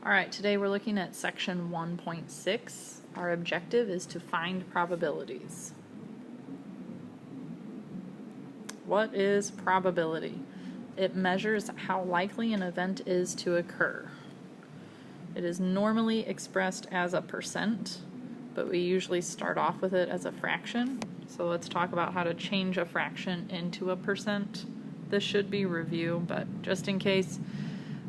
Alright, today we're looking at section 1.6. Our objective is to find probabilities. What is probability? It measures how likely an event is to occur. It is normally expressed as a percent, but we usually start off with it as a fraction. So let's talk about how to change a fraction into a percent. This should be review, but just in case,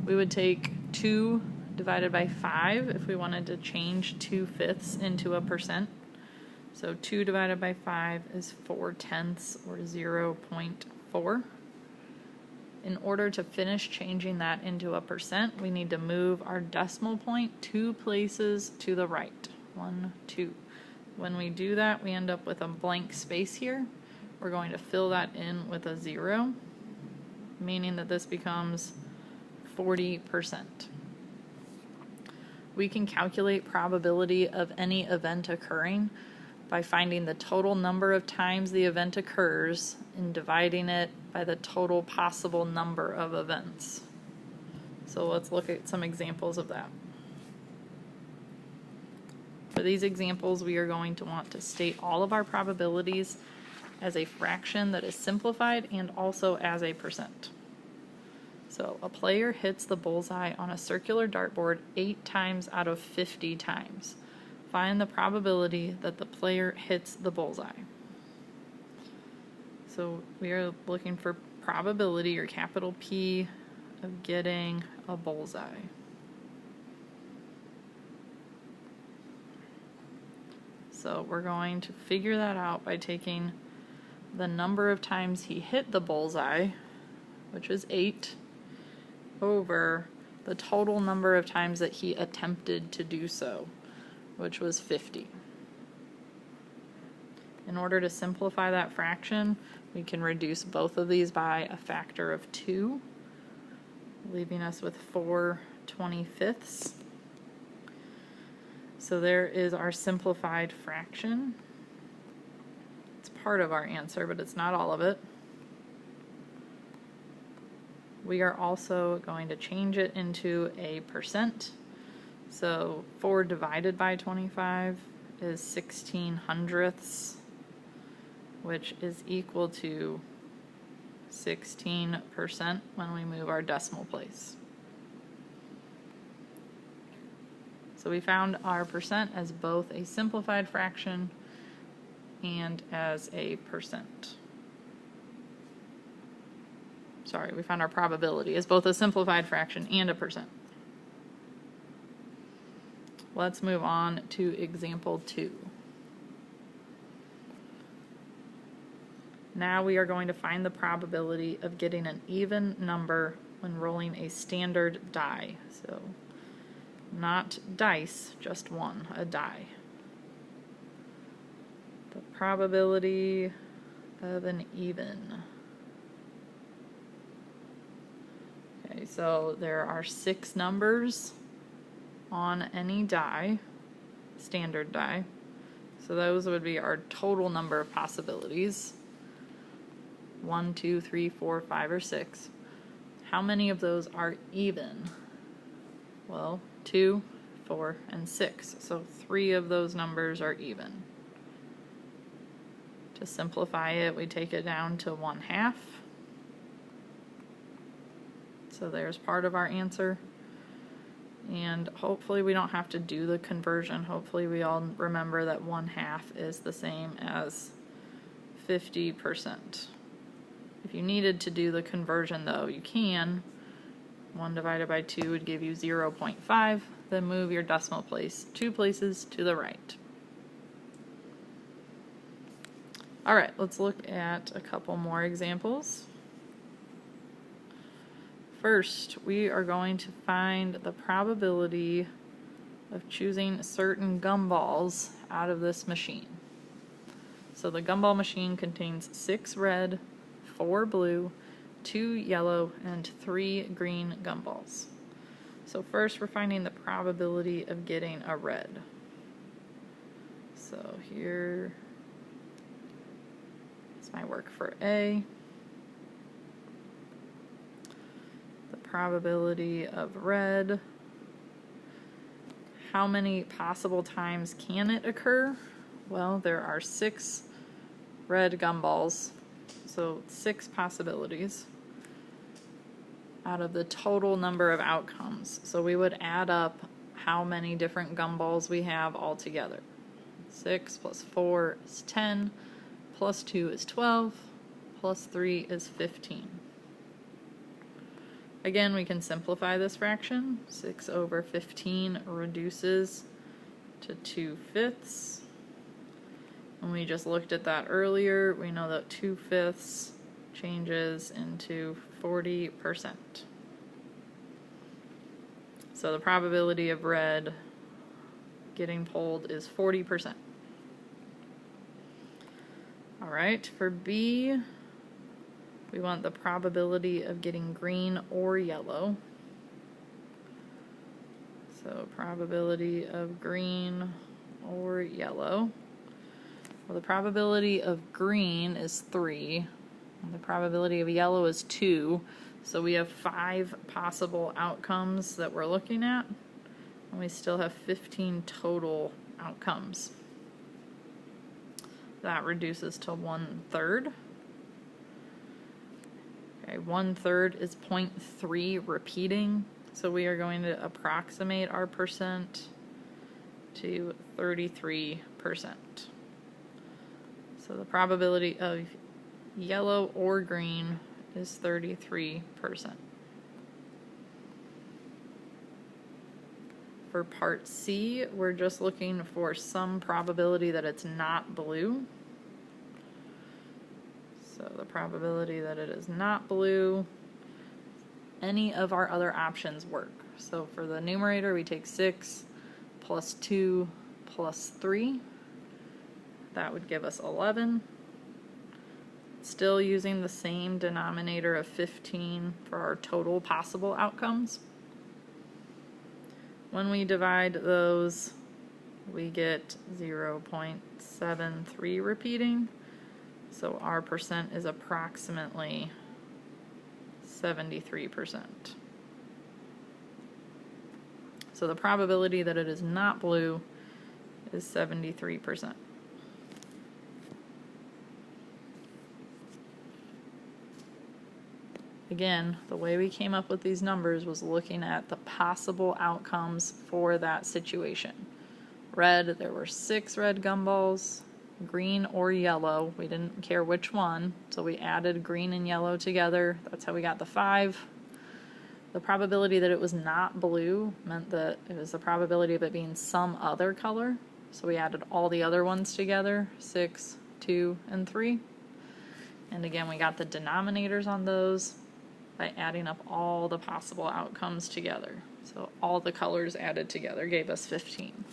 we would take 2 divided by 5 if we wanted to change 2/5 into a percent. So 2 divided by 5 is 4/10 or 0.4. In order to finish changing that into a percent, we need to move our decimal point 2 places to the right. 1, 2. When we do that, we end up with a blank space here. We're going to fill that in with a 0, meaning that this becomes 40%. We can calculate probability of any event occurring by finding the total number of times the event occurs and dividing it by the total possible number of events. So let's look at some examples of that. For these examples, we are going to want to state all of our probabilities as a fraction that is simplified and also as a percent. So a player hits the bullseye on a circular dartboard 8 times out of 50 times. Find the probability that the player hits the bullseye. So we are looking for probability, or capital P, of getting a bullseye. So we're going to figure that out by taking the number of times he hit the bullseye, which is 8, over the total number of times that he attempted to do so, which was 50. In order to simplify that fraction, we can reduce both of these by a factor of 2, leaving us with 4/25. So there is our simplified fraction. It's part of our answer, but it's not all of it. We are also going to change it into a percent. So 4 divided by 25 is 16/100ths, which is equal to 16% when we move our decimal place. So we found our percent as both a simplified fraction and as a percent. Sorry, we found our probability as both a simplified fraction and a percent. Let's move on to example 2. Now we are going to find the probability of getting an even number when rolling a standard die. So not dice, just one, a die. The probability of an even. Okay, so there are 6 numbers on any die, standard die. So those would be our total number of possibilities. 1, 2, 3, 4, 5, or 6. How many of those are even? Well, 2, 4, and 6. So 3 of those numbers are even. To simplify it, we take it down to 1/2. So there's part of our answer. And hopefully we don't have to do the conversion. Hopefully we all remember that 1/2 is the same as 50%. If you needed to do the conversion though, you can. 1 divided by 2 would give you 0.5. Then move your decimal place 2 places to the right. Alright, let's look at a couple more examples. First, we are going to find the probability of choosing certain gumballs out of this machine. So the gumball machine contains 6 red, 4 blue, 2 yellow, and 3 green gumballs. So first we're finding the probability of getting a red. So here is my work for A. The probability of red How many possible times can it occur? Well, there are 6 red gumballs, so 6 possibilities out of the total number of outcomes. So we would add up how many different gumballs we have all together. 6 plus 4 is 10, plus 2 is 12, plus 3 is 15. Again, we can simplify this fraction. 6 over 15 reduces to 2/5. When we just looked at that earlier, we know that 2/5 changes into 40%. So the probability of red getting pulled is 40%. All right, for B, we want the probability of getting green or yellow. So probability of green or yellow. Well, the probability of green is 3, and the probability of yellow is 2. So we have 5 possible outcomes that we're looking at, and we still have 15 total outcomes. That reduces to 1/3. Okay, 1/3 is 0.3 repeating, so we are going to approximate our percent to 33%. So the probability of yellow or green is 33%. For part C, we're just looking for some probability that it's not blue. So the probability that it is not blue, any of our other options work. So for the numerator, we take 6 plus 2 plus 3. That would give us 11. Still using the same denominator of 15 for our total possible outcomes. When we divide those, we get 0.73 repeating. So our percent is approximately 73%. So the probability that it is not blue is 73%. Again, the way we came up with these numbers was looking at the possible outcomes for that situation. Red, there were 6 red gumballs. Green or yellow, we didn't care which one, so we added green and yellow together. That's how we got the 5. The probability that it was not blue meant that it was the probability of it being some other color, so we added all the other ones together, 6, 2, and 3. And again, we got the denominators on those by adding up all the possible outcomes together. So all the colors added together gave us 15.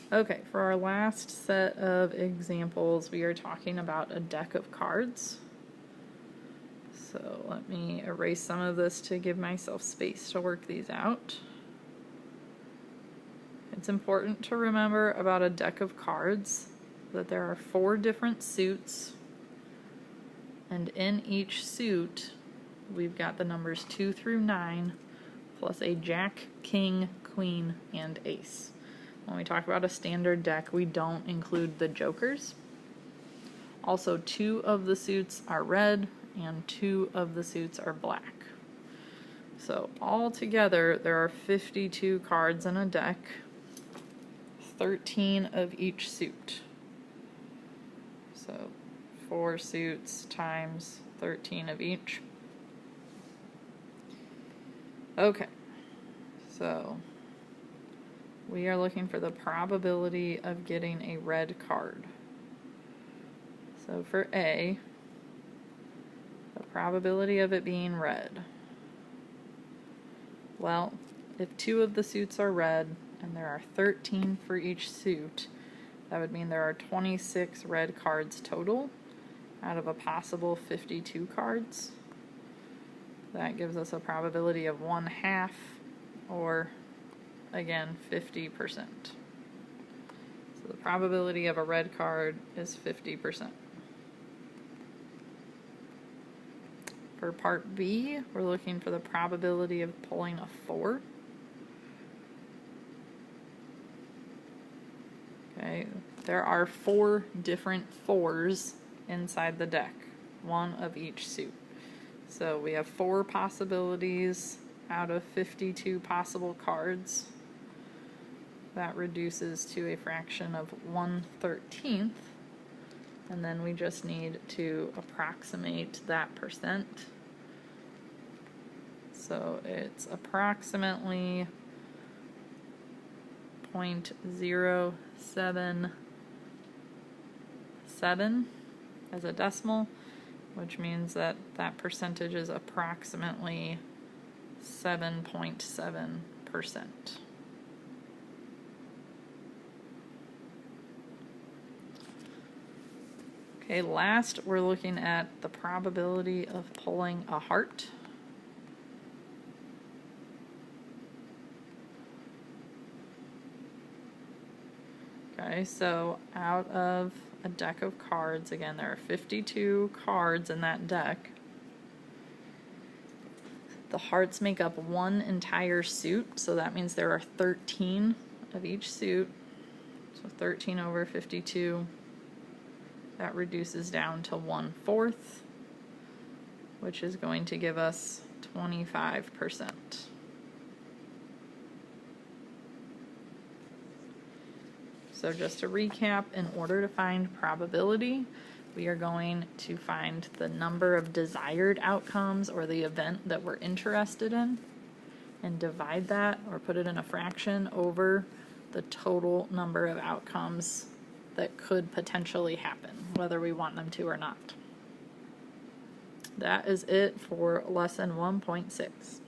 Okay, for our last set of examples, we are talking about a deck of cards. So let me erase some of this to give myself space to work these out. It's important to remember about a deck of cards that there are 4 different suits, and in each suit we've got the numbers 2 through 9 plus a jack, king, queen, and ace. When we talk about a standard deck, we don't include the jokers. Also, 2 of the suits are red and 2 of the suits are black. So all together there are 52 cards in a deck, 13 of each suit. So 4 suits times 13 of each. Okay, so we are looking for the probability of getting a red card. So for A, the probability of it being red. Well, if 2 of the suits are red and there are 13 for each suit, that would mean there are 26 red cards total out of a possible 52 cards. That gives us a probability of 1/2, or again 50%. So the probability of a red card is 50%. For part B, we're looking for the probability of pulling a 4. Okay, there are 4 different 4s inside the deck, 1 of each suit. So we have 4 possibilities out of 52 possible cards. That reduces to a fraction of 1/13, and then we just need to approximate that percent. So it's approximately 0.077 as a decimal, which means that that percentage is approximately 7.7%. Okay, last we're looking at the probability of pulling a heart. Okay, so out of a deck of cards, again, there are 52 cards in that deck. The hearts make up 1 entire suit, so that means there are 13 of each suit. So 13 over 52, that reduces down to 1/4, which is going to give us 25%. So just to recap, in order to find probability, we are going to find the number of desired outcomes or the event that we're interested in and divide that or put it in a fraction over the total number of outcomes that could potentially happen, whether we want them to or not. That is it for lesson 1.6.